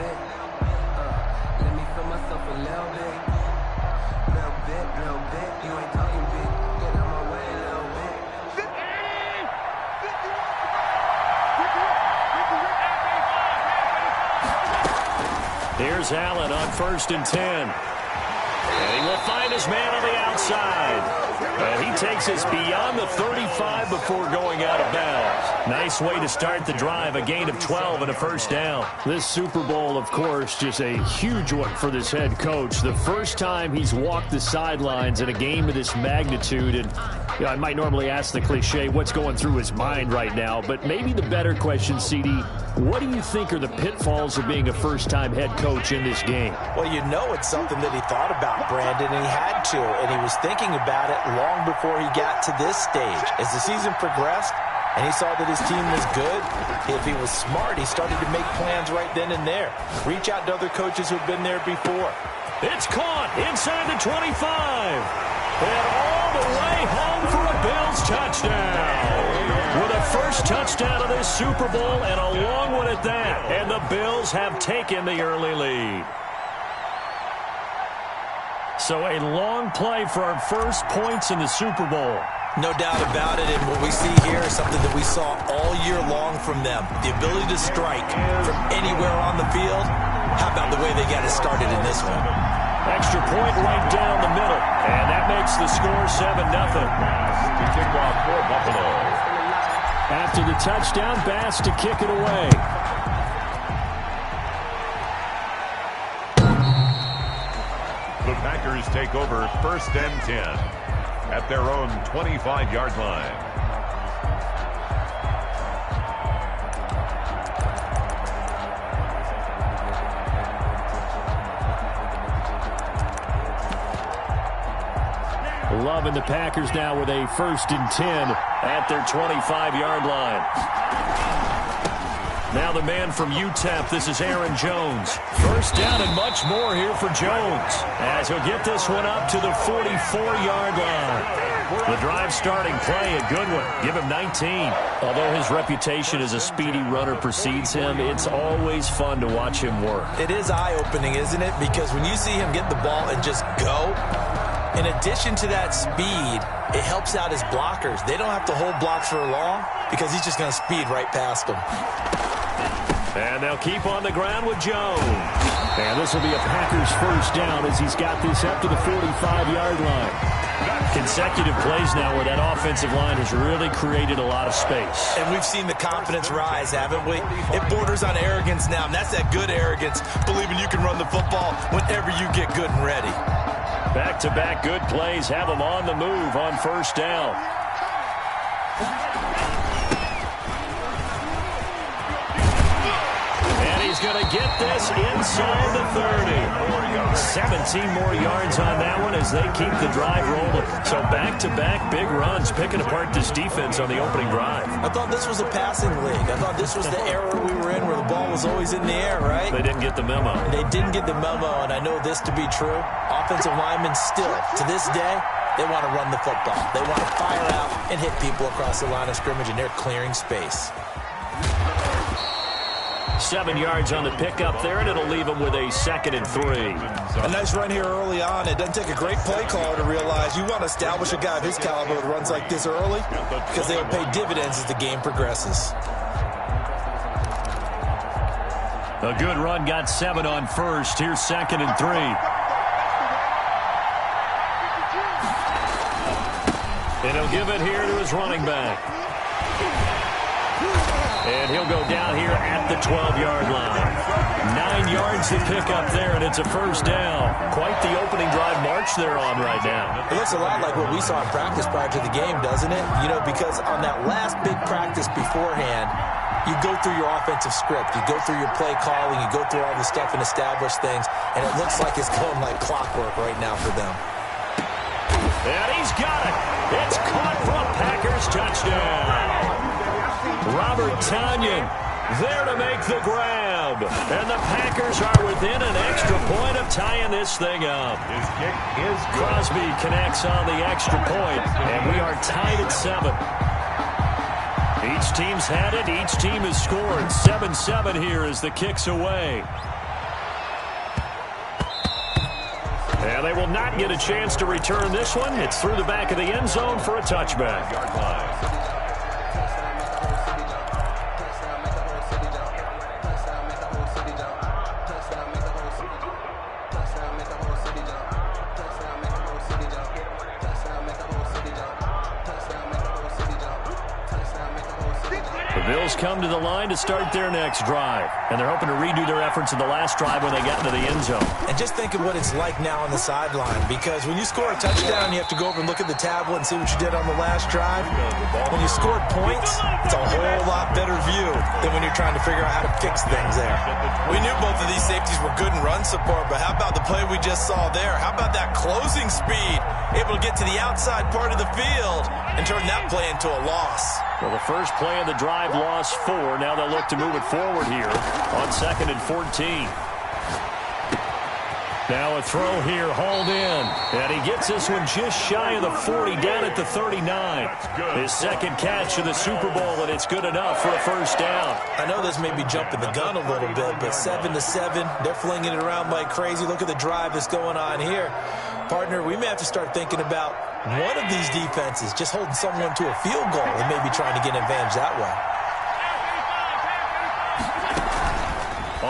bit. Let me feel myself a little bit. Little bit. You ain't talking big. Get out my way a little bit. Here's Allen on 1st and 10. And he will find his man on the outside. And he takes us beyond the 35 before going out of bounds. Nice way to start the drive, a gain of 12 and a first down. This Super Bowl, of course, just a huge one for this head coach. The first time he's walked the sidelines in a game of this magnitude. And you know, I might normally ask the cliche, what's going through his mind right now? But maybe the better question, CD, what do you think are the pitfalls of being a first-time head coach in this game? Well, you know it's something that he thought about, Brandon, and he had to. And he was thinking about it long before he got to this stage. As the season progressed and he saw that his team was good, if he was smart, he started to make plans right then and there. Reach out to other coaches who've been there before. It's caught inside the 25. And all the way home for a Bills touchdown. With a first touchdown of this Super Bowl and a long one at that. And the Bills have taken the early lead. So a long play for our first points in the Super Bowl. No doubt about it, and what we see here is something that we saw all year long from them. The ability to strike from anywhere on the field. How about the way they got it started in this one? Extra point right down the middle, and that makes the score 7-0. Kickoff for Buffalo. After the touchdown, Bass to kick it away. The Packers take over 1st and 10 at their own 25-yard line. Loving the Packers now with a 1st and 10 at their 25-yard line. Now the man from UTEP, this is Aaron Jones. First down and much more here for Jones, as he'll get this one up to the 44-yard line. The drive starting play, a good one. Give him 19. Although his reputation as a speedy runner precedes him, it's always fun to watch him work. It is eye-opening, isn't it? Because when you see him get the ball and just go, in addition to that speed, it helps out his blockers. They don't have to hold blocks for long because he's just going to speed right past them. And they'll keep on the ground with Jones. And this will be a Packers first down as he's got this up to the 45-yard line. Consecutive plays now where that offensive line has really created a lot of space. And we've seen the confidence rise, haven't we? It borders on arrogance now, and that's that good arrogance, believing you can run the football whenever you get good and ready. Back-to-back good plays have them on the move on first down. And he's going to get this inside the 30. 17 more yards on that one as they keep the drive rolling. So back-to-back big runs, picking apart this defense on the opening drive. I thought this was a passing league. I thought this was the era we were in where the ball was always in the air, right? They didn't get the memo. They didn't get the memo, and I know this to be true. Offensive linemen still, to this day, they want to run the football. They want to fire out and hit people across the line of scrimmage, and they're clearing space. 7 yards on the pickup there, and it'll leave them with a 2nd and 3. A nice run here early on. It doesn't take a great play caller to realize you want to establish a guy of his caliber that runs like this early because they will pay dividends as the game progresses. A good run, got 7 on first. Here's 2nd and 3. And he'll give it here to his running back. And he'll go down here at the 12-yard line. 9 yards to pick up there, and it's a first down. Quite the opening drive march they're on right now. It looks a lot like what we saw in practice prior to the game, doesn't it? You know, because on that last big practice beforehand, you go through your offensive script. You go through your play calling. You go through all the stuff and establish things, and it looks like it's going like clockwork right now for them. And he's got it. It's caught for a Packers touchdown. Robert Tonyan there to make the grab. And the Packers are within an extra point of tying this thing up. His kick is good. Crosby connects on the extra point, and we are tied at 7. Each team's had it. Each team has scored. 7-7 here as the kick's away. And they will not get a chance to return this one. It's through the back of the end zone for a touchback. Yard line. Bills come to the line to start their next drive. And they're hoping to redo their efforts in the last drive when they got into the end zone. And just think of what it's like now on the sideline, because when you score a touchdown, you have to go over and look at the tablet and see what you did on the last drive. When you scored points, it's a whole lot better view than when you're trying to figure out how to fix things there. We knew both of these safeties were good in run support, but how about the play we just saw there? How about that closing speed? Able to get to the outside part of the field and turn that play into a loss. Well, the first play of the drive lost 4. Now they'll look to move it forward here on 2nd and 14. Now a throw here, hauled in. And he gets this one just shy of the 40, down at the 39. His second catch of the Super Bowl, and it's good enough for a first down. I know this may be jumping the gun a little bit, but 7-7, they're flinging it around like crazy. Look at the drive that's going on here. Partner, we may have to start thinking about one of these defenses just holding someone to a field goal and maybe trying to get an advantage that way.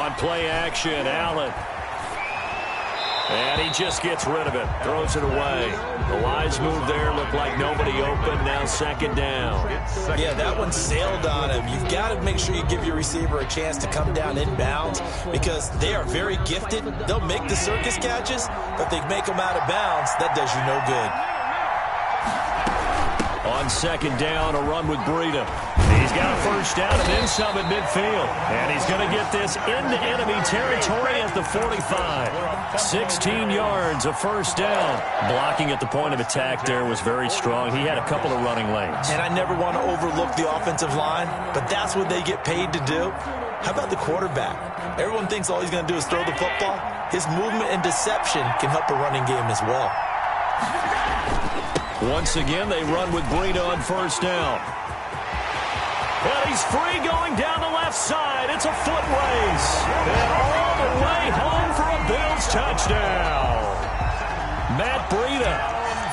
On play action, Allen. And he just gets rid of it. Throws it away. The wise move there. Looked like nobody open. Now 2nd down. Yeah, that one sailed on him. You've got to make sure you give your receiver a chance to come down inbounds because they are very gifted. They'll make the circus catches, but if they make them out of bounds, that does you no good. On 2nd down, a run with Breida. He's got a first down and then some at midfield. And he's going to get this into enemy territory at the 45. 16 yards, a first down. Blocking at the point of attack there was very strong. He had a couple of running lanes. And I never want to overlook the offensive line, but that's what they get paid to do. How about the quarterback? Everyone thinks all he's going to do is throw the football. His movement and deception can help a running game as well. Once again, they run with Breida on first down. And he's free going down the left side. It's a foot race. And all the way home for a Bills touchdown. Matt Breida,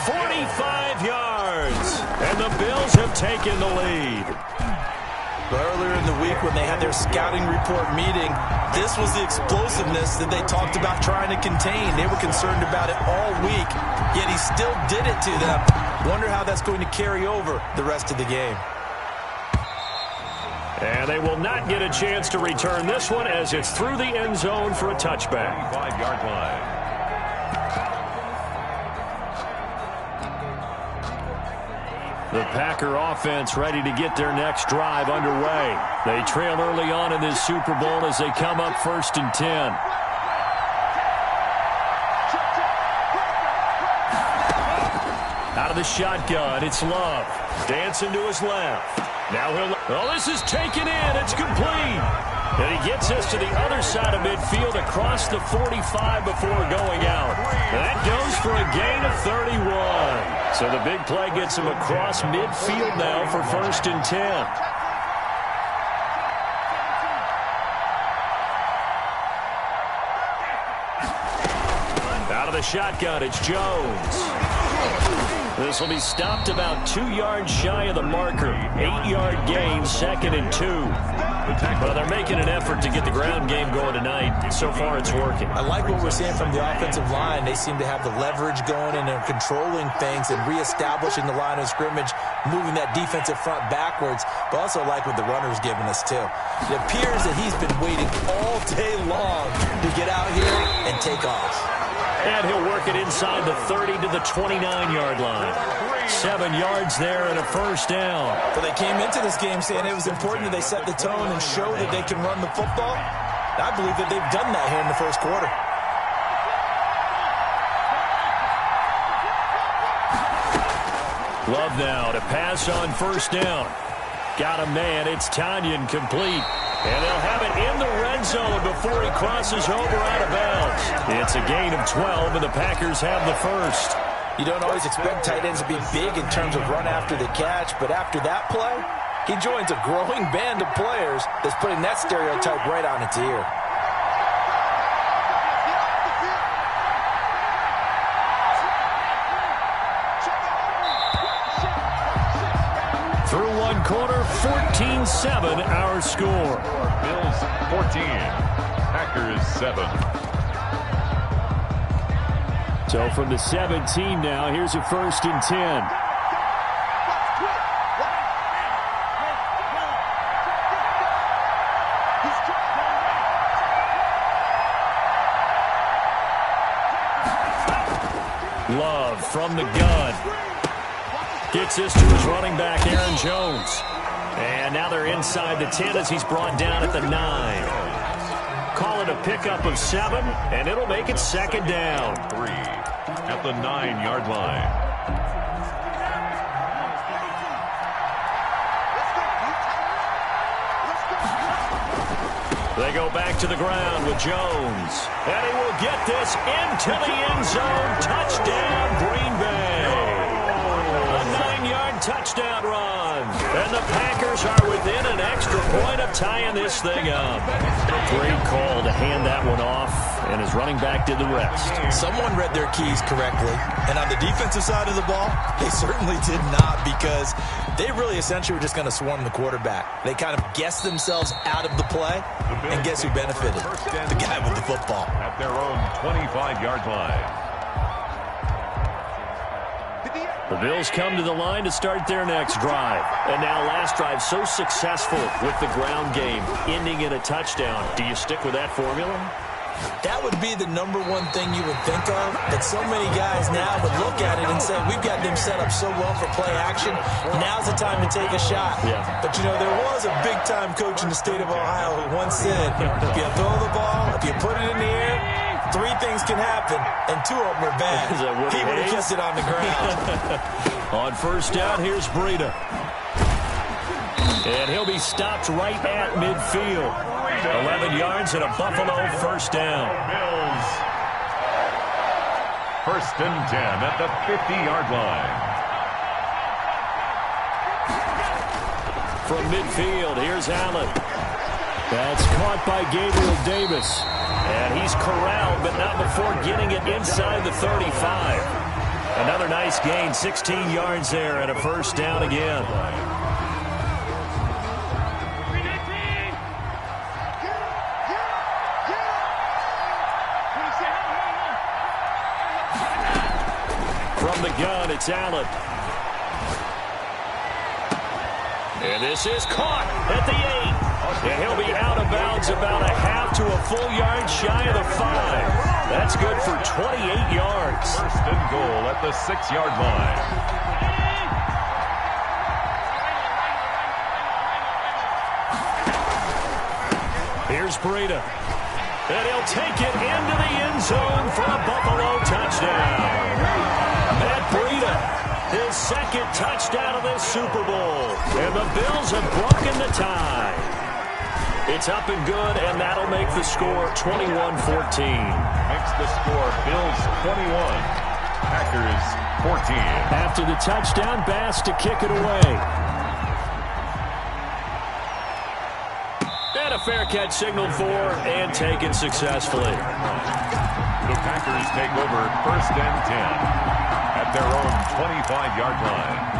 45 yards. And the Bills have taken the lead. Earlier in the week when they had their scouting report meeting, this was the explosiveness that they talked about trying to contain. They were concerned about it all week, yet he still did it to them. Wonder how that's going to carry over the rest of the game. And they will not get a chance to return this one as it's through the end zone for a touchback. 5-yard line. The Packer offense ready to get their next drive underway. They trail early on in this Super Bowl as they come up 1st and 10. Out of the shotgun, it's Love. Dancing to his left. Now this is taken in. It's complete. And he gets us to the other side of midfield across the 45 before going out. That goes for a gain of 31. So the big play gets him across midfield now for 1st and 10. Out of the shotgun, it's Jones. This will be stopped about 2 yards shy of the marker. 8-yard gain, 2nd and 2. Well, they're making an effort to get the ground game going tonight. So far, it's working. I like what we're seeing from the offensive line. They seem to have the leverage going and they're controlling things and reestablishing the line of scrimmage, moving that defensive front backwards, but also like what the runner's giving us, too. It appears that he's been waiting all day long to get out here and take off. And he'll work it inside the 30 to the 29-yard line. 7 yards there and a first down. But they came into this game saying it was important that they set the tone and show that they can run the football. I believe that they've done that here in the first quarter. Love now to pass on first down. Got a man. It's Tanyan complete. And they'll have it in the red zone before he crosses over out of bounds. It's a gain of 12, and the Packers have the first. You don't always expect tight ends to be big in terms of run after the catch, but after that play, he joins a growing band of players that's putting that stereotype right on its ear. quarter, 14-7 our score. Bills 14, Packers 7. So from the 17 now, here's a 1st and 10. Love from the gun. Gets this to his running back, Aaron Jones. And now they're inside the 10 as he's brought down at the 9. Call it a pickup of 7, and it'll make it 2nd down. 3 at the 9-yard line. They go back to the ground with Jones. And he will get this into the end zone. Touchdown, Green Bay. A 9-yard touchdown run. And the Packers are within an extra point of tying this thing up. Great call to hand that one off, and his running back did the rest. Someone read their keys correctly. And on the defensive side of the ball, they certainly did not, because they really essentially were just going to swarm the quarterback. They kind of guessed themselves out of the play, and guess who benefited? The guy with the football. At their own 25-yard line. The Bills come to the line to start their next drive. And now last drive so successful with the ground game, ending in a touchdown. Do you stick with that formula? That would be the number one thing you would think of, but so many guys now would look at it and say, we've got them set up so well for play action, now's the time to take a shot. Yeah. But, you know, there was a big-time coach in the state of Ohio who once said, if you throw the ball, if you put it in the air, 3 things can happen, and 2 of them are bad. He would have kept it on the ground. On 1st down, here's Breida. And he'll be stopped right at midfield. 11 yards and a Buffalo 1st down. Bills 1st and 10 at the 50-yard line. From midfield, here's Allen. That's caught by Gabriel Davis. And he's corralled, but not before getting it inside the 35. Another nice gain, 16 yards there, and a 1st down again. From the gun, it's Allen. And this is caught at the 8. And he'll be out of bounds about a half to a full yard shy of the 5. That's good for 28 yards. 1st and goal at the 6-yard line. Here's Breida. And he'll take it into the end zone for a Buffalo touchdown. Matt Breida, his 2nd touchdown of this Super Bowl. And the Bills have broken the tie. It's up and good, and that'll make the score 21-14. Makes the score Bills 21, Packers 14. After the touchdown, Bass to kick it away. And a fair catch signaled for and taken successfully. The Packers take over 1st and 10 at their own 25-yard line.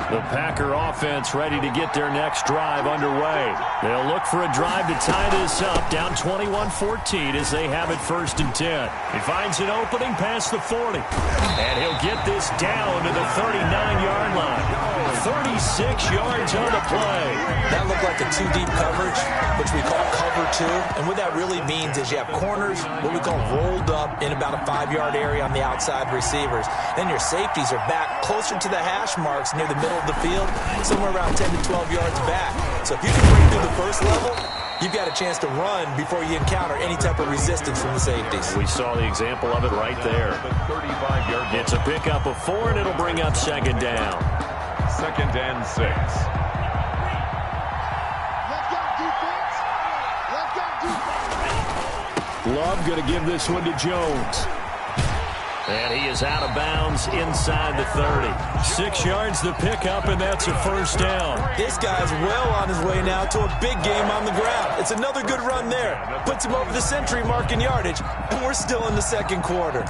The Packer offense ready to get their next drive underway. They'll look for a drive to tie this up, down 21-14 as they have it 1st and 10. He finds an opening past the 40. And he'll get this down to the 39-yard line. 36 yards on the play. That looked like a 2-deep coverage, which we call cover 2. And what that really means is you have corners, what we call rolled up in about a 5-yard area on the outside receivers. Then your safeties are back closer to the hash marks near the middle of the field, somewhere around 10 to 12 yards back. So if you can break through the first level, you've got a chance to run before you encounter any type of resistance from the safeties. We saw the example of it right there. It's a pickup of 4, and it'll bring up 2nd down. 2nd and 6. Love going to give this one to Jones. And he is out of bounds inside the 30. 6 yards to pick up, and that's a first down. This guy's well on his way now to a big game on the ground. It's another good run there. Puts him over the century mark in yardage, and we're still in the second quarter.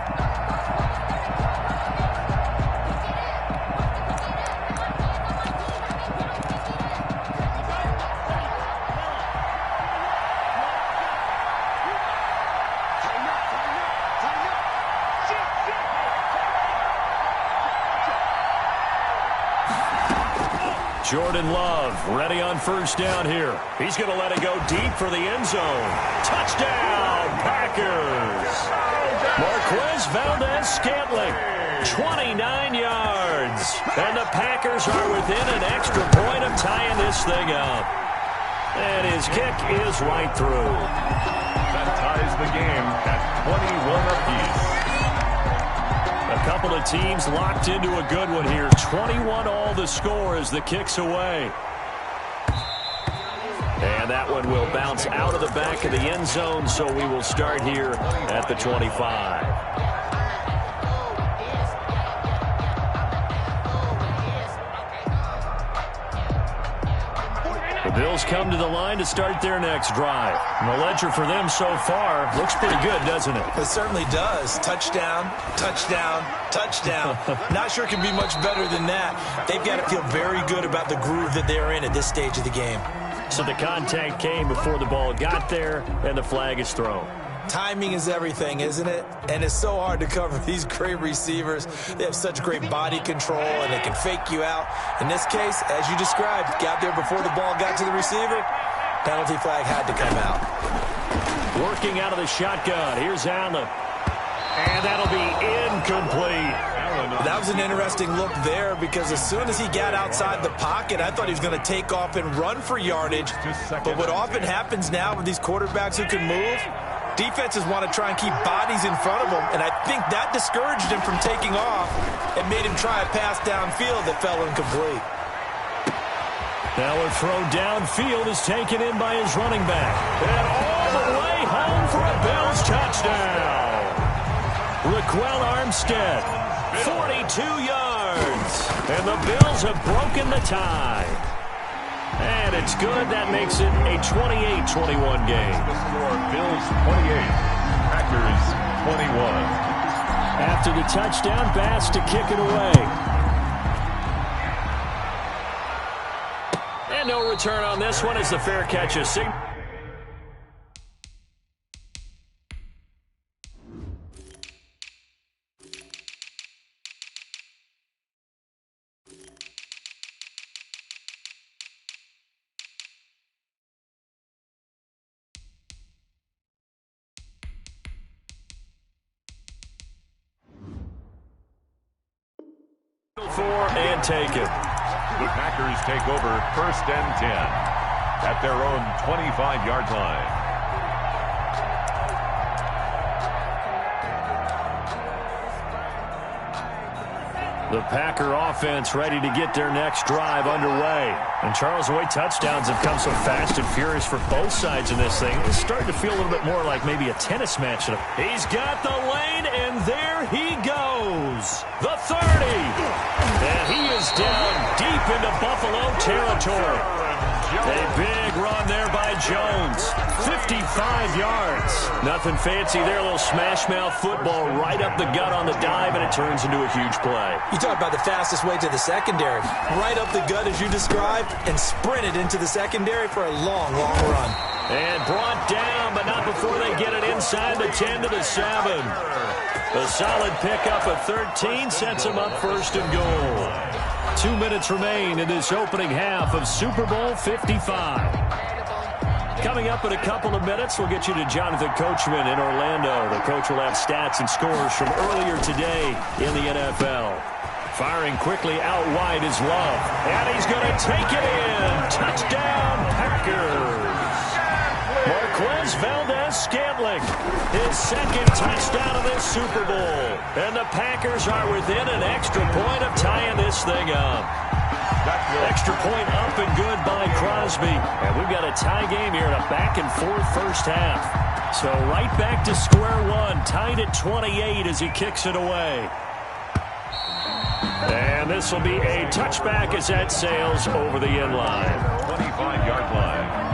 Jordan Love ready on first down here. He's going to let it go deep for the end zone. Touchdown, Packers. Marquez Valdez-Scantling, 29 yards. And the Packers are within an extra point of tying this thing up. And his kick is right through. That ties the game at 21 apiece. A couple of teams locked into a good one here. 21 all the score as the kick's away. And that one will bounce out of the back of the end zone, so we will start here at the 25. The Bills come to the line to start their next drive. And the ledger for them so far looks pretty good, doesn't it? It certainly does. Touchdown, touchdown, touchdown. Not sure it can be much better than that. They've got to feel very good about the groove that they're in at this stage of the game. So the contact came before the ball got there, and the flag is thrown. Timing is everything, isn't it? And it's so hard to cover these great receivers. They have such great body control, and they can fake you out. In this case, as you described, got there before the ball got to the receiver. Penalty flag had to come out. Working out of the shotgun. Here's Allen. And that'll be incomplete. That was an interesting look there because as soon as he got outside the pocket, I thought he was going to take off and run for yardage. But what often happens now with these quarterbacks who can move, defenses want to try and keep bodies in front of them, and I think that discouraged him from taking off and made him try a pass downfield that fell incomplete. Now a throw downfield is taken in by his running back. And all the way home for a Bills touchdown. Raquel Armstead, 42 yards. And the Bills have broken the tie. And it's good. That makes it a 28-21 game. The score, Bills 28, Packers 21. After the touchdown, Bass to kick it away. And no return on this one as the fair catch is signaled. And take it. The Packers take over first and 10 at their own 25-yard line. The Packer offense ready to get their next drive underway. And Charles, the way touchdowns have come so fast and furious for both sides in this thing, it's starting to feel a little bit more like maybe a tennis match. He's got the lane, and there he goes. The 30. And he is down deep into Buffalo territory. A big run there by Jones. 55 yards. Nothing fancy there. A little smash mouth football right up the gut on the dive, and it turns into a huge play. You talk about the fastest way to the secondary. Right up the gut as you described and sprinted into the secondary for a long, long run. And brought down, but not before they get it inside the 10 to the 7. A solid pickup of 13 sets him up first and goal. 2 minutes remain in this opening half of Super Bowl 55. Coming up in a couple of minutes, we'll get you to Jonathan Coachman in Orlando. The coach will have stats and scores from earlier today in the NFL. Firing quickly out wide is Love. And he's going to take it in. Touchdown, Packers. Marquez Valdez-Scantling, his second touchdown of this Super Bowl. And the Packers are within an extra point of tying this thing up. Extra point up and good by Crosby. Crosby. And we've got a tie game here in a back-and-forth first half. So right back to square one, tied at 28 as he kicks it away. And this will be a touchback as that sails over the end line. 25-yard line.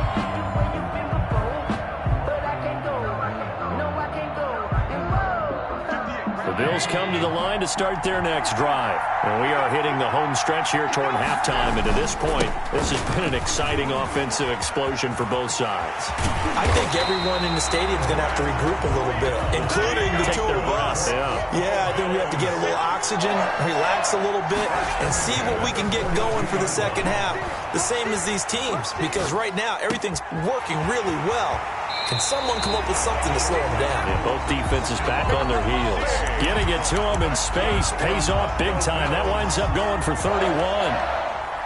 The Bills come to the line to start their next drive. And we are hitting the home stretch here toward halftime. And to this point, this has been an exciting offensive explosion for both sides. I think everyone in the stadium is going to have to regroup a little bit, including the two of us. Yeah, I think we have to get a little oxygen, relax a little bit, and see what we can get going for the second half. The same as these teams, because right now everything's working really well. Can someone come up with something to slow them down? Yeah, both defenses back on their heels. Getting it to them in space pays off big time. That winds up going for 31.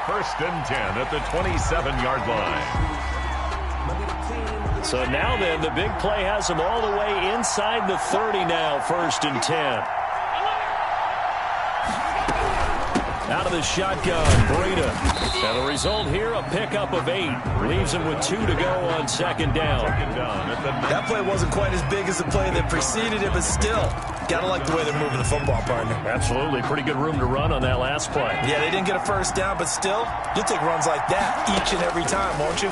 First and 10 at the 27-yard line. So now then, the big play has them all the way inside the 30 now, first and 10. Out of the shotgun, Breida. And the result here, a pickup of 8. Leaves him with 2 to go on second down. That play wasn't quite as big as the play that preceded it, but still, gotta like the way they're moving the football, partner. Absolutely. Pretty good room to run on that last play. Yeah, they didn't get a first down, but still, you'll take runs like that each and every time, won't you?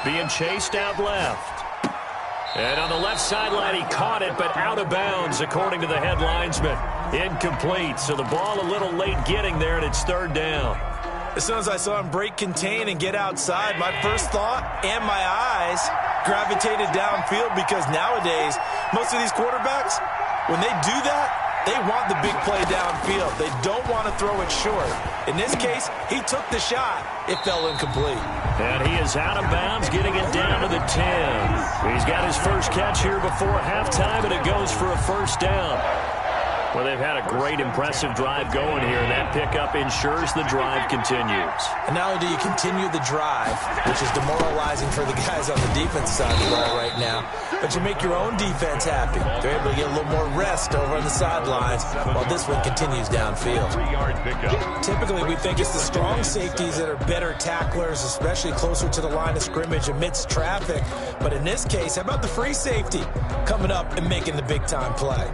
Being chased out left. And on the left sideline, he caught it, but out of bounds, according to the head linesman. Incomplete, so the ball a little late getting there, and it's third down. As soon as I saw him break contain and get outside, my first thought and my eyes gravitated downfield, because nowadays, most of these quarterbacks, when they do that, they want the big play downfield. They don't want to throw it short. In this case, he took the shot. It fell incomplete. And he is out of bounds, getting it down to the 10. He's got his first catch here before halftime, and it goes for a first down. Well, they've had a great, impressive drive going here, and that pickup ensures the drive continues. And not only do you continue the drive, which is demoralizing for the guys on the defense side of the ball right now, but you make your own defense happy. They're able to get a little more rest over on the sidelines while this one continues downfield. 3-yard pickup. Typically, we think it's the strong safeties that are better tacklers, especially closer to the line of scrimmage amidst traffic. But in this case, how about the free safety coming up and making the big-time play?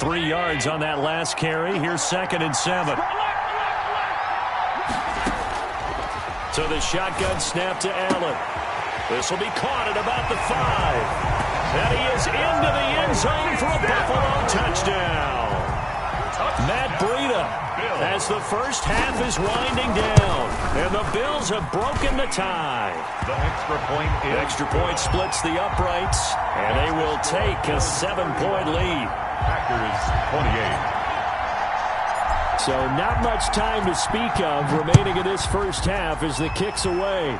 Three yards on that last carry. Here's second and 7. So the shotgun snap to Allen. This will be caught at about the 5. And he is into the end zone for a Buffalo touchdown. Matt Breida, as the first half is winding down. And the Bills have broken the tie. The extra point splits the uprights. And they will take a 7-point lead. Packers 28. So not much time to speak of remaining in this first half as the kick's away.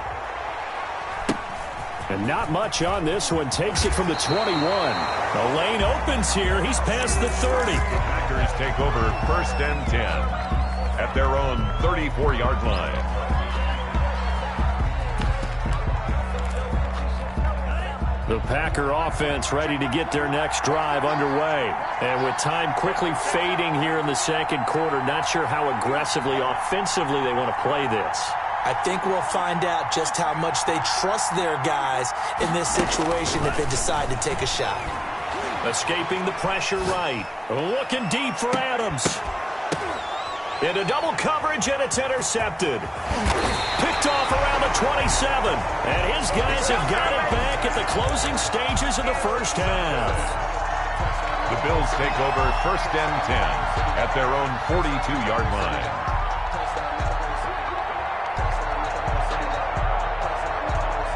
And not much on this one. Takes it from the 21. The lane opens here. He's past the 30. Packers take over first and 10 at their own 34-yard line. The Packer offense ready to get their next drive underway. And with time quickly fading here in the second quarter, not sure how aggressively, offensively they want to play this. I think we'll find out just how much they trust their guys in this situation if they decide to take a shot. Escaping the pressure right. Looking deep for Adams. Into double coverage, and it's intercepted. Picked off around the 27. And his guys have got it back at the closing stages of the first half. The Bills take over first and 10 at their own 42-yard line.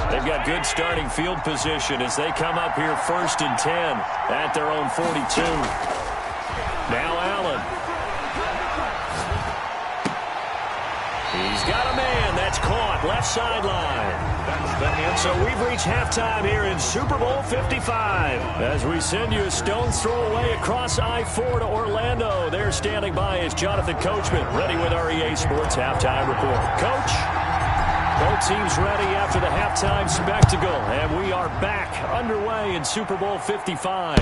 They've got good starting field position as they come up here first and 10 at their own 42. Now Allen. He's got a man. That's caught. Left sideline. So we've reached halftime here in Super Bowl 55. As we send you a stone's throw away across I-4 to Orlando. There standing by is Jonathan Coachman, ready with our EA Sports Halftime Report. Coach? Both teams ready after the halftime spectacle, and we are back underway in Super Bowl 55.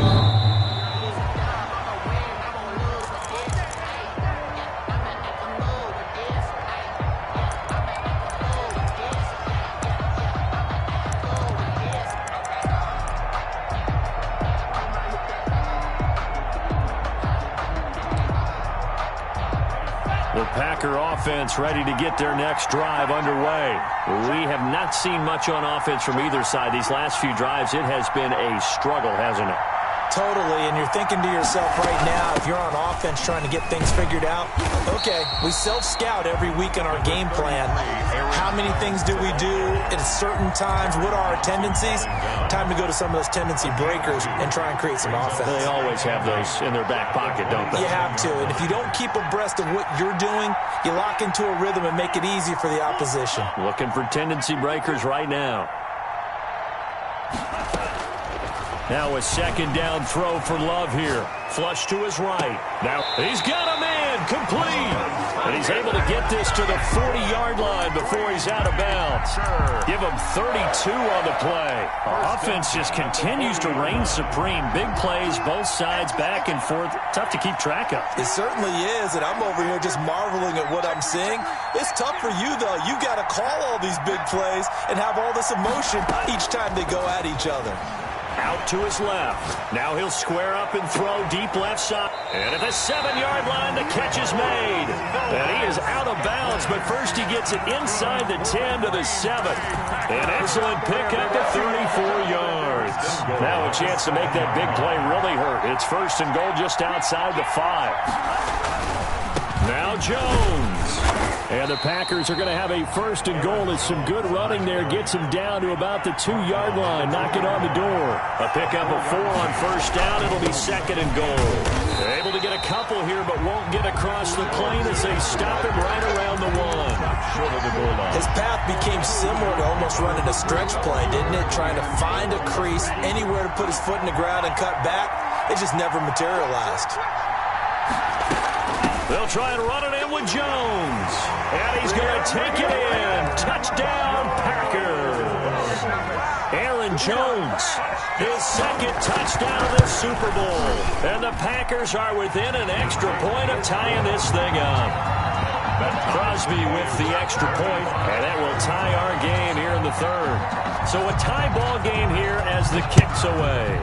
The Packer offense ready to get their next drive underway. We have not seen much on offense from either side these last few drives. It has been a struggle, hasn't it? Totally, and you're thinking to yourself right now, if you're on offense trying to get things figured out, okay, we self-scout every week in our game plan. How many things do we do at certain times? What are our tendencies? Time to go to some of those tendency breakers and try and create some offense. They always have those in their back pocket, don't they? You have to, and if you don't keep abreast of what you're doing, you lock into a rhythm and make it easy for the opposition. Looking for tendency breakers right now. Now a second down throw for Love here. Flush to his right. Now he's got a man complete. And he's able to get this to the 40-yard line before he's out of bounds. Give him 32 on the play. Our offense just continues to reign supreme. Big plays, both sides, back and forth. Tough to keep track of. It certainly is, and I'm over here just marveling at what I'm seeing. It's tough for you, though. You got to call all these big plays and have all this emotion each time they go at each other. Out to his left. Now he'll square up and throw deep left side. And at the 7-yard line, the catch is made. And he is out of bounds, but first he gets it inside the 10 to the 7. An excellent pickup at 34 yards. Now a chance to make that big play really hurt. It's first and goal just outside the 5. Now Jones. And the Packers are going to have a first and goal. It's some good running there. Gets him down to about the 2-yard line. Knock it on the door. A pickup of 4 on first down. It'll be second and goal. They're able to get a couple here, but won't get across the plane as they stop him right around the 1. Short of the goal line. His path became similar to almost running a stretch play, didn't it? Trying to find a crease, anywhere to put his foot in the ground and cut back. It just never materialized. They'll try and run it in with Jones. And he's going to take it in. Touchdown, Packers. Aaron Jones, his second touchdown of the Super Bowl. And the Packers are within an extra point of tying this thing up. Crosby with the extra point, and that will tie our game here in the third. So a tie ball game here as the kick's away.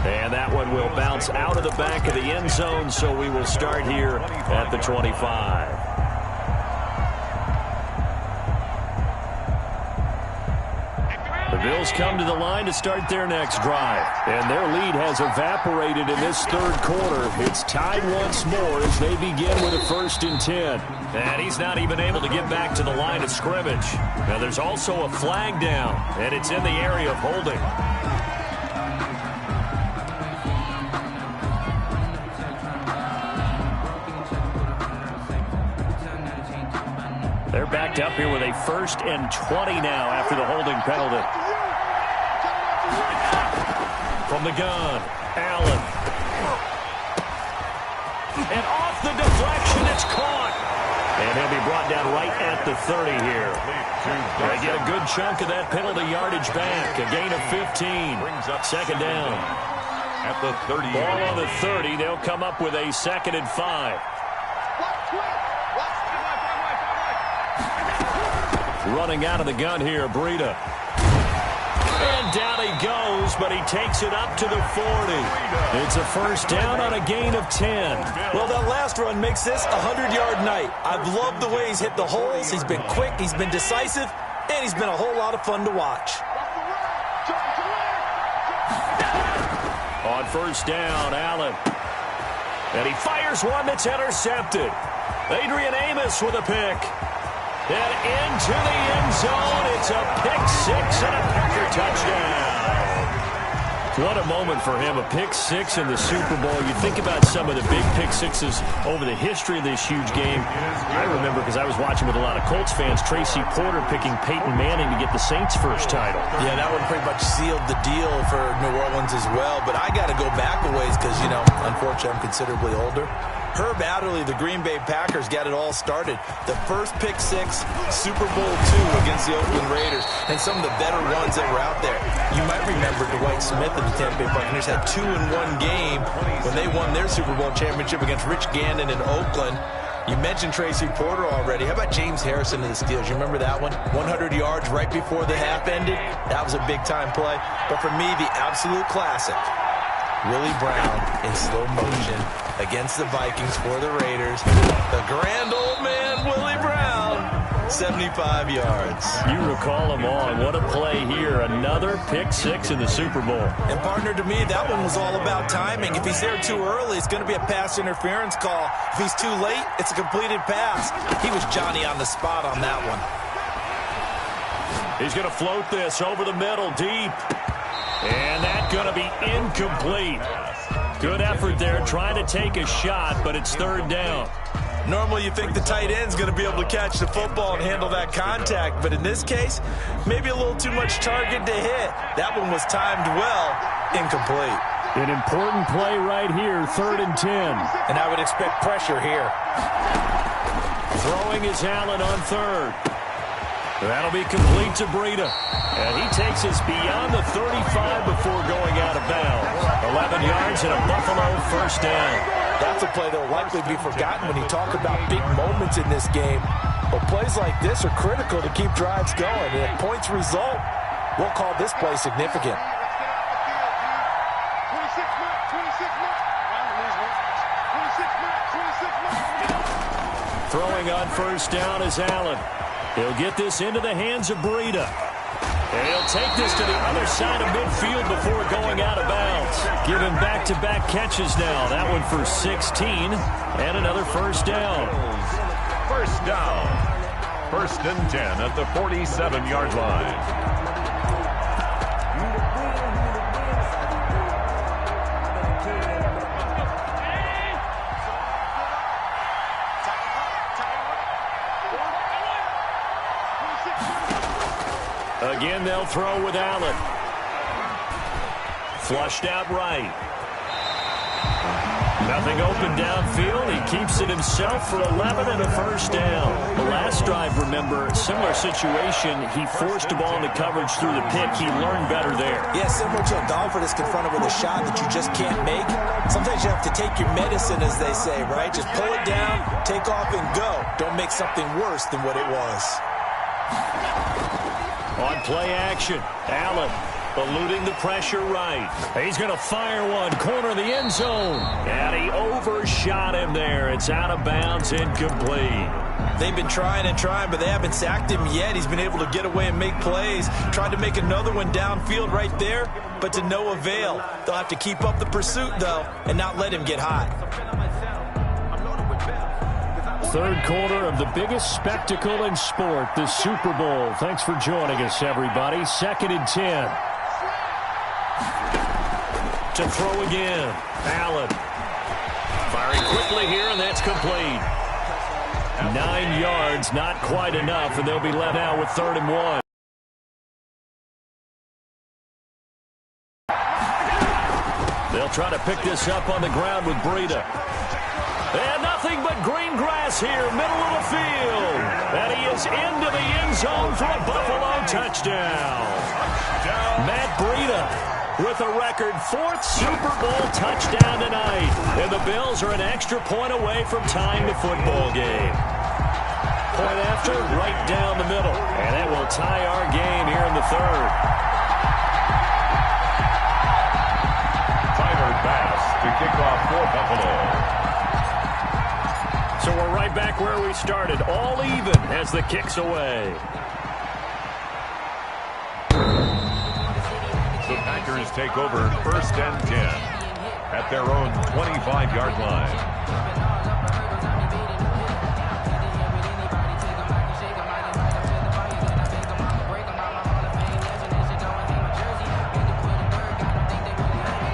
And that one will bounce out of the back of the end zone, so we will start here at the 25. The Bills come to the line to start their next drive. And their lead has evaporated in this third quarter. It's tied once more as they begin with a 1st and 10. And he's not even able to get back to the line of scrimmage. Now there's also a flag down, and it's in the area of holding. They're backed up here with a 1st and 20 now after the holding penalty. From the gun, Allen. And off the deflection, it's caught. And he'll be brought down right at the 30 here. They get a good chunk of that penalty yardage back. A gain of 15. Second down. At the 30. Ball on the 30. They'll come up with a 2nd and 5. Running out of the gun here, Breida. And down he goes, but he takes it up to the 40. It's a first down on a gain of 10. Well, that last run makes this a 100-yard night. I've loved the way he's hit the holes. He's been quick, he's been decisive, and he's been a whole lot of fun to watch. On first down, Allen. And he fires one that's intercepted. Adrian Amos with a pick. And into the end zone, it's a pick 6 and a Packer touchdown. What a moment for him, a pick 6 in the Super Bowl. You think about some of the big pick 6s over the history of this huge game. I remember remember, because I was watching with a lot of Colts fans, Tracy Porter picking Peyton Manning to get the Saints' first title. Yeah, that one pretty much sealed the deal for New Orleans as well. But I got to go back a ways because, unfortunately, I'm considerably older. Herb Adderley, the Green Bay Packers, got it all started. The first pick six, Super Bowl II against the Oakland Raiders, and some of the better ones that were out there. You might remember Dwight Smith and the Tampa Bay Buccaneers had 2 in one game when they won their Super Bowl championship against Rich Gannon in Oakland. You mentioned Tracy Porter already. How about James Harrison and the Steelers? You remember that one? 100 yards right before the half ended. That was a big-time play. But for me, the absolute classic, Willie Brown in slow motion against the Vikings for the Raiders. The grand old man, Willie Brown, 75 yards. You recall them all. What a play here. Another pick six in the Super Bowl. And partner, to me, that one was all about timing. If he's there too early, it's going to be a pass interference call. If he's too late, it's a completed pass. He was Johnny on the spot on that one. He's going to float this over the middle, deep. And that's going to be incomplete. Good effort there, trying to take a shot, but it's third down. Normally you think the tight end's going to be able to catch the football and handle that contact, but in this case, maybe a little too much target to hit. That one was timed well, incomplete. An important play right here, 3rd and 10. And I would expect pressure here. Throwing is Allen on 3rd. That'll be complete to Breida. And he takes us beyond the 35 before going out of bounds. 11 yards and a Buffalo first down. That's a play that will likely be forgotten when you talk about big moments in this game. But plays like this are critical to keep drives going. And if points result, we'll call this play significant. Throwing on first down is Allen. He'll get this into the hands of Breida. And he'll take this to the other side of midfield before going out of bounds. Give him back-to-back catches now. That one for 16 and another first down. First down. 1st and 10 at the 47-yard line. Again, they'll throw with Allen. Flushed out right. Nothing open downfield. He keeps it himself for 11 and a first down. The last drive, remember, similar situation. He forced a ball into coverage through the pick. He learned better there. Yeah, similar to a golfer that's confronted with a shot that you just can't make. Sometimes you have to take your medicine, as they say, right? Just pull it down, take off, and go. Don't make something worse than what it was. On play action, Allen eluding the pressure right. He's going to fire one, corner of the end zone. And he overshot him there. It's out of bounds, incomplete. They've been trying and trying, but they haven't sacked him yet. He's been able to get away and make plays. Tried to make another one downfield right there, but to no avail. They'll have to keep up the pursuit, though, and not let him get hot. 3rd quarter of the biggest spectacle in sport, the Super Bowl. Thanks for joining us, everybody. 2nd and 10. To throw again, Allen. Firing quickly here, and that's complete. 9 yards, not quite enough, and they'll be left out with 3rd and 1. They'll try to pick this up on the ground with Breida. And nothing but green grass here, middle of the field. And he is into the end zone for a Buffalo touchdown. Matt Breida with a record 4th Super Bowl touchdown tonight. And the Bills are an extra point away from tying the football game. Point after, right down the middle. And that will tie our game here in the 3rd. Tyler Bass to kick off for Buffalo. So we're right back where we started, all even as the kick's away. The Packers take over 1st and 10 at their own 25-yard line.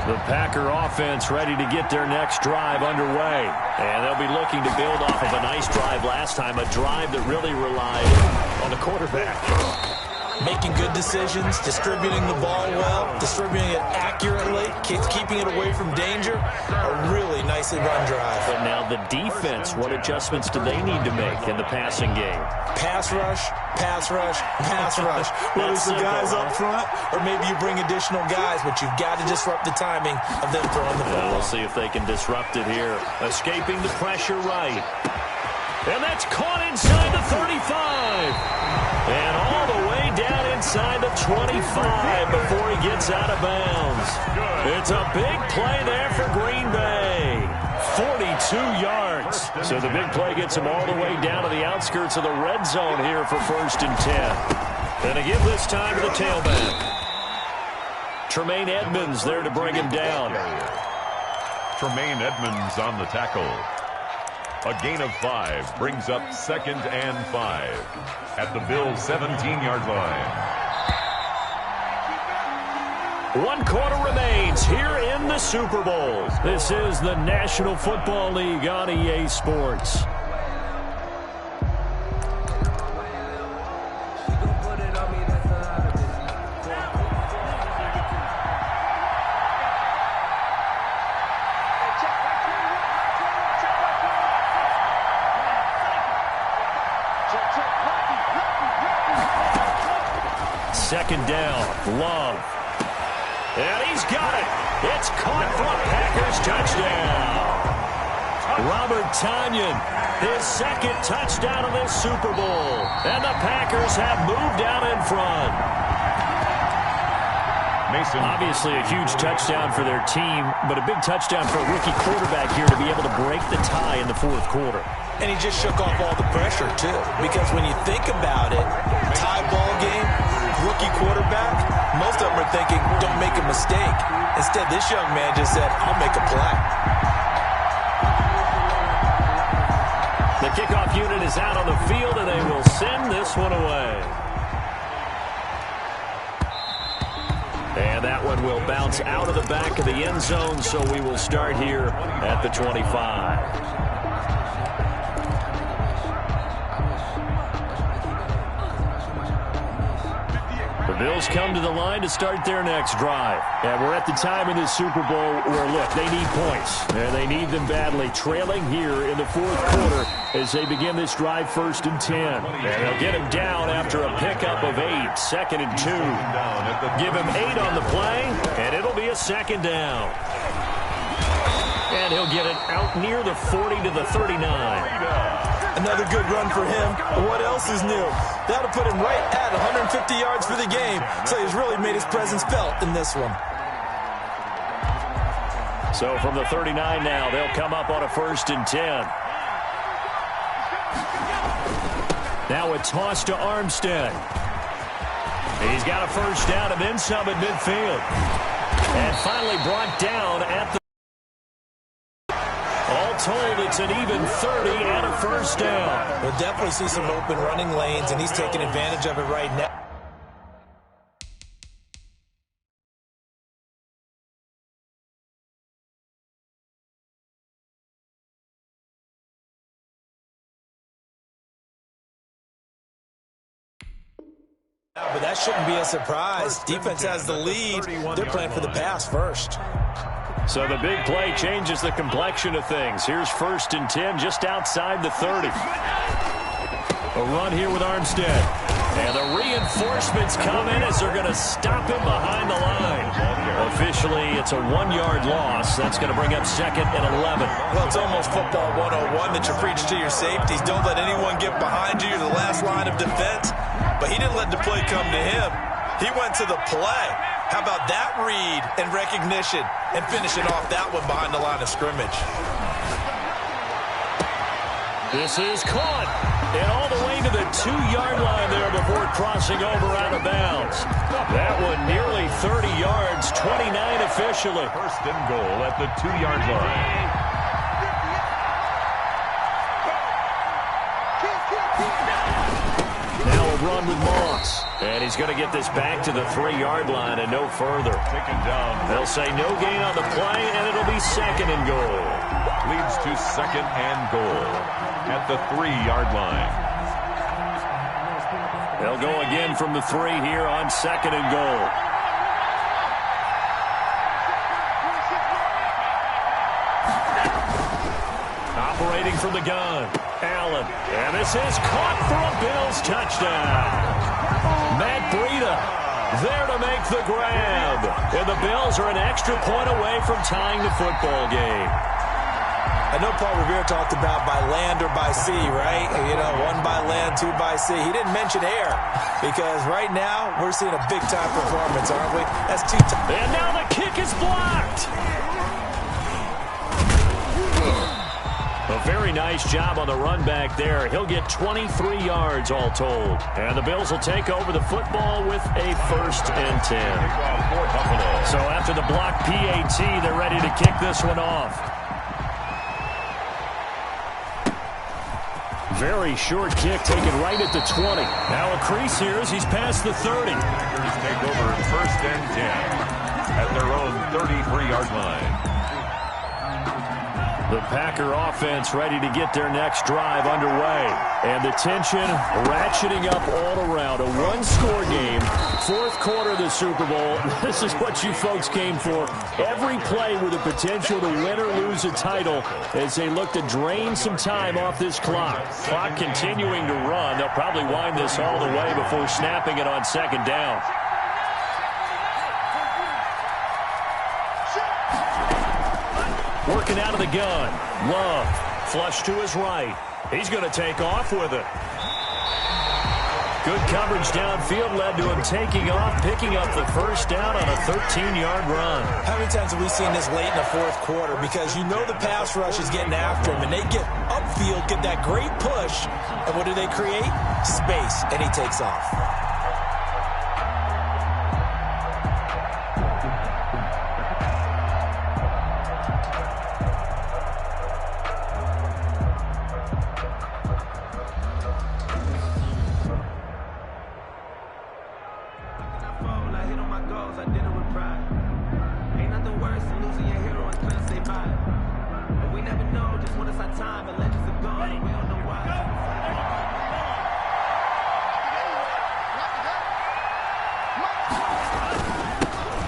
The Packer offense ready to get their next drive underway. And they'll be looking to build off of a nice drive last time, a drive that really relied on the quarterback. Making good decisions, distributing the ball well, distributing it accurately, keeping it away from danger. A really nicely run drive. But now the defense, what adjustments do they need to make in the passing game? Pass rush, pass rush, pass rush. Whether it's the guys up front or maybe you bring additional guys, but you've got to disrupt the timing of them throwing the ball. We'll see if they can disrupt it here. Escaping the pressure right. And that's caught inside the 35. And all the way down inside the 25 before he gets out of bounds. It's a big play there for Green Bay. 42 yards. So the big play gets him all the way down to the outskirts of the red zone here for 1st and 10. And to give this time to the tailback. Tremaine Edmonds there to bring him down. Tremaine Edmonds on the tackle. A gain of 5 brings up 2nd and 5 at the Bills' 17-yard line. 1 quarter remains here in the Super Bowl. This is the National Football League on EA Sports. Second down, Love. And he's got it. It's caught for a Packers touchdown. Robert Tonyan, his 2nd touchdown of this Super Bowl. And the Packers have moved out in front. Mason. Obviously a huge touchdown for their team, but a big touchdown for a rookie quarterback here to be able to break the tie in the 4th quarter. And he just shook off all the pressure, too. Because when you think about it, tie ball game, rookie quarterback, most of them are thinking, don't make a mistake. Instead, this young man just said, I'll make a play. The kickoff unit is out on the field, and they will send this one away. And that one will bounce out of the back of the end zone, so we will start here at the 25. The Bills come to the line to start their next drive. And we're at the time in this Super Bowl where, look, they need points. And they need them badly. Trailing here in the 4th quarter as they begin this drive 1st and 10. And they'll get him down after a pickup of 8. 2nd and 2. Give him 8 on the play, and it'll be a 2nd down. And he'll get it out near the 40 to the 39. Another good run for him. What else is new? That'll put him right at 150 yards for the game. So he's really made his presence felt in this one. So from the 39 now, they'll come up on a 1st and 10. Now a toss to Armstead. He's got a 1st down and then some at midfield. And finally brought down at the... All told, it's an even 30 and a 1st down. We'll definitely see some open running lanes, and he's taking advantage of it right now. But that shouldn't be a surprise. Defense has the lead. They're playing for the pass first. So the big play changes the complexion of things. Here's 1st and 10 just outside the 30. A run here with Armstead. And the reinforcements come in as they're going to stop him behind the line. Officially, it's a 1-yard loss. That's going to bring up 2nd and 11. Well, it's almost football 101 that you preach to your safeties. Don't let anyone get behind you. You're the last line of defense. But he didn't let the play come to him. He went to the play. How about that read and recognition and finishing off that one behind the line of scrimmage? This is caught. And all the way to the 2-yard line there before crossing over out of bounds. That one nearly 30 yards, 29 officially. 1st and goal at the 2-yard line. Now a run with Moss. And he's going to get this back to the 3-yard line and no further. Taken down. They'll say no gain on the play, and it'll be 2nd and goal. Leads to 2nd and goal at the 3-yard line. They'll go again from the 3 here on 2nd and goal. Operating from the gun, Allen. And this is caught for a Bills touchdown. Matt Breida there to make the grab. And the Bills are an extra point away from tying the football game. I know Paul Revere talked about by land or by sea, right? You know, 1 by land, 2 by sea. He didn't mention air because right now we're seeing a big-time performance, aren't we? That's 2 times. And now the kick is blocked. A very nice job on the run back there. He'll get 23 yards all told. And the Bills will take over the football with a 1st and 10. So after the block PAT, they're ready to kick this one off. Very short kick taken right at the 20. Now a crease here as he's past the 30. Packers take over 1st and 10 at their own 33-yard line. The Packer offense ready to get their next drive underway. And the tension ratcheting up all around. A 1-score game, 4th quarter of the Super Bowl. This is what you folks came for. Every play with the potential to win or lose a title as they look to drain some time off this clock. Clock continuing to run. They'll probably wind this all the way before snapping it on 2nd down. Working out of the gun. Love. Flush to his right. He's going to take off with it. Good coverage downfield led to him taking off, picking up the 1st down on a 13-yard run. How many times have we seen this late in the 4th quarter? Because you know the pass rush is getting after him, and they get upfield, get that great push, and what do they create? Space, and he takes off.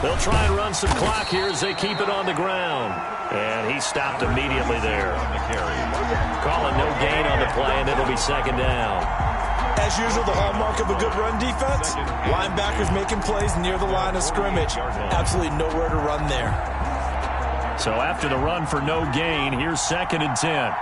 They'll try and run some clock here as they keep it on the ground. And he stopped immediately there. Calling no gain on the play, and it'll be 2nd down. As usual, the hallmark of a good run defense, linebackers making plays near the line of scrimmage. Absolutely nowhere to run there. So after the run for no gain, here's 2nd and 10.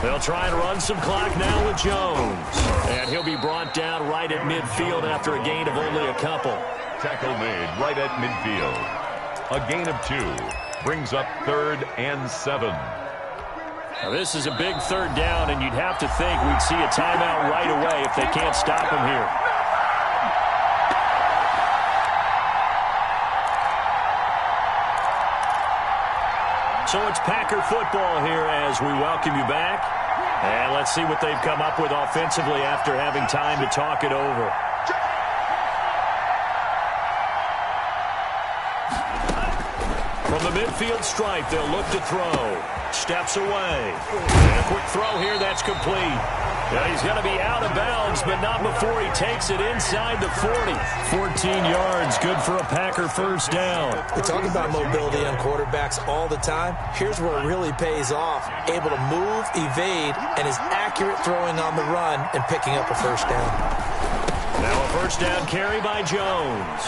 They'll try and run some clock now with Jones. And he'll be brought down right at midfield after a gain of only a couple. Tackle made right at midfield. A gain of 2 brings up 3rd and 7. Now this is a big 3rd down, and you'd have to think we'd see a timeout right away if they can't stop him here. So it's Packer football here as we welcome you back. And let's see what they've come up with offensively after having time to talk it over. From the midfield stripe, they'll look to throw. Steps away. And a quick throw here, that's complete. Yeah, he's going to be out of bounds, but not before he takes it inside the 40. 14 yards, good for a Packer 1st down. We talk about mobility on quarterbacks all the time. Here's where it really pays off. Able to move, evade, and is accurate throwing on the run and picking up a 1st down. Now a 1st down carry by Jones.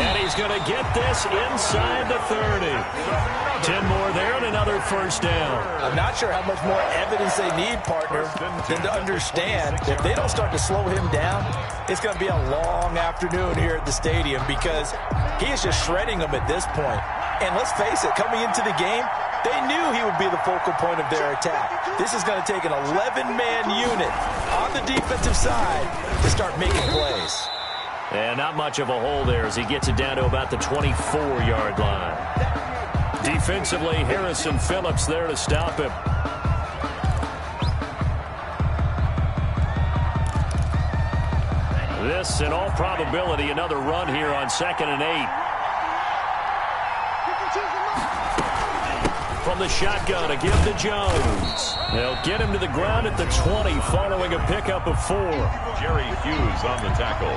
And he's going to get this inside the 30. 10 more there and another 1st down. I'm not sure how much more evidence they need, partner, than to understand if they don't start to slow him down, it's going to be a long afternoon here at the stadium because he is just shredding them at this point. And let's face it, coming into the game, they knew he would be the focal point of their attack. This is going to take an 11-man unit on the defensive side to start making plays. And not much of a hole there as he gets it down to about the 24-yard line. Defensively, Harrison Phillips there to stop him. This, in all probability, another run here on 2nd and 8. From the shotgun, a give to Jones. They'll get him to the ground at the 20 following a pickup of 4. Jerry Hughes on the tackle.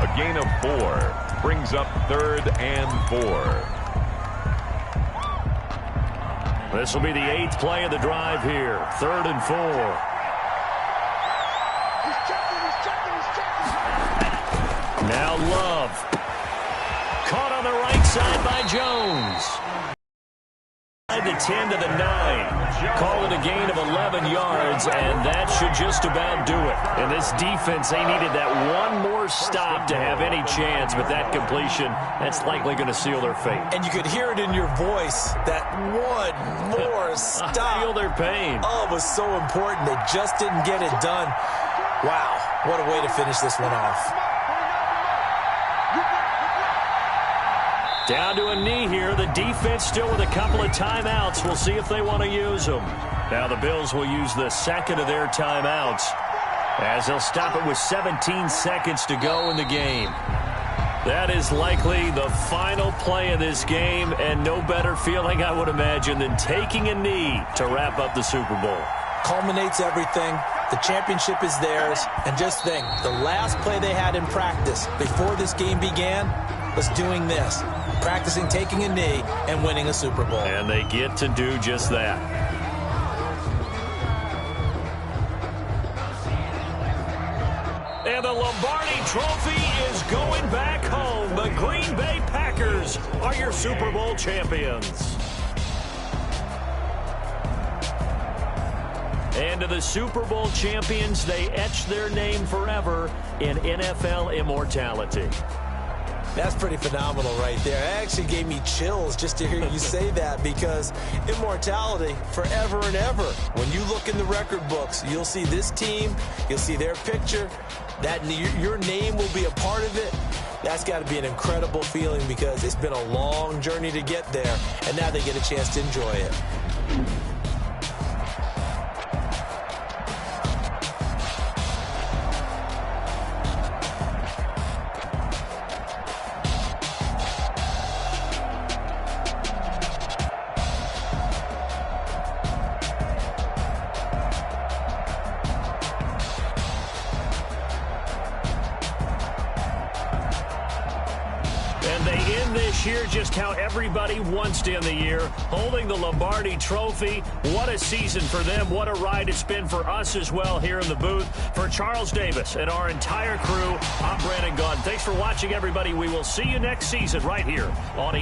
A gain of 4 brings up 3rd and 4. This will be the 8th play of the drive here. 3rd and 4. Now Love. Caught on the right side by Jones. The 10 to the 9. Call it a gain of 11 yards, and that should just about do it. And this defense, they needed that one more stop to have any chance, but that completion, that's likely going to seal their fate. And you could hear it in your voice, that one more stop. I feel their pain. Oh, it was so important. They just didn't get it done. Wow, what a way to finish this one off. Down to a knee here. The defense still with a couple of timeouts. We'll see if they want to use them. Now the Bills will use the second of their timeouts as they'll stop it with 17 seconds to go in the game. That is likely the final play of this game, and no better feeling, I would imagine, than taking a knee to wrap up the Super Bowl. Culminates everything. The championship is theirs. And just think, the last play they had in practice before this game began was doing this. Practicing taking a knee and winning a Super Bowl. And they get to do just that. And the Lombardi Trophy is going back home. The Green Bay Packers are your Super Bowl champions. And to the Super Bowl champions, they etch their name forever in NFL immortality. That's pretty phenomenal right there. It actually gave me chills just to hear you say that, because immortality forever and ever. When you look in the record books, you'll see this team, you'll see their picture, that your name will be a part of it. That's got to be an incredible feeling, because it's been a long journey to get there, and now they get a chance to enjoy it. Year just how everybody wants to end the year, holding the Lombardi Trophy. What a season for them. What a ride it's been for us as well here in the booth. For Charles Davis and our entire crew, I'm Brandon Gunn. Thanks for watching, everybody. We will see you next season right here on